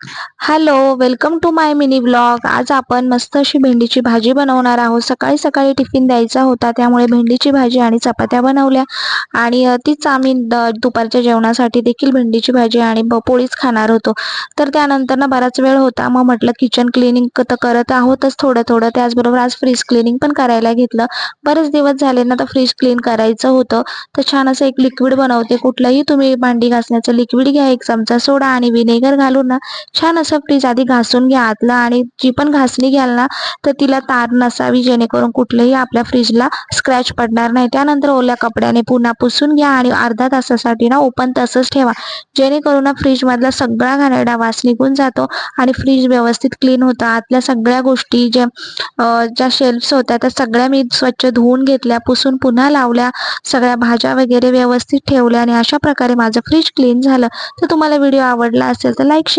Hello, welcome to my mini blog. आज आपण मस्त अशी भेंडीची भाजी बनवणार आहोत. सकाळी सकाळी टिफिन द्यायचा होता, त्यामुळे भेंडीची भाजी आणि चपात्या बनवल्या आणि तीच आम्ही दुपारच्या जेवणासाठी देखील भेंडीची भाजी आणि पोळीच खाणार होतो. तर त्यानंतर ना बराच वेळ होता, मग म्हटलं किचन क्लिनिंग तर करत आहोतच थोडं थोडं, त्याचबरोबर आज फ्रीज क्लिनिंग पण करायला घेतलं. बरेच दिवस झाले ना, तर फ्रीज क्लीन करायचं होतं. तर छान असं एक लिक्विड बनवते. कुठलंही तुम्ही भांडी घासण्याचं लिक्विड घ्या, 1 चमचा सोडा आणि व्हिनेगर घालून ना छान असं फ्रीज आधी घासून घ्या आतलं, आणि जी पण घासणी घ्याल ना, तर तिला तार नसावी, जेणेकरून कुठलंही आपल्या फ्रीजला स्क्रॅच पडणार नाही. त्यानंतर ओल्या कपड्याने पुन्हा पुसून घ्या आणि अर्ध्या तासासाठी ना ओपन तसंच ठेवा, जेणेकरून ना फ्रीजमधला सगळा घाणेरडा वास निघून जातो आणि फ्रीज व्यवस्थित क्लीन होतं. आतल्या सगळ्या गोष्टी ज्या शेल्फ्स होत्या त्या सगळ्या मी स्वच्छ धुवून घेतल्या, पुसून पुन्हा लावल्या, सगळ्या भाज्या वगैरे व्यवस्थित ठेवल्या आणि अशा प्रकारे माझं फ्रीज क्लीन झालं. तर तुम्हाला व्हिडिओ आवडला असेल तर लाईक, शेअर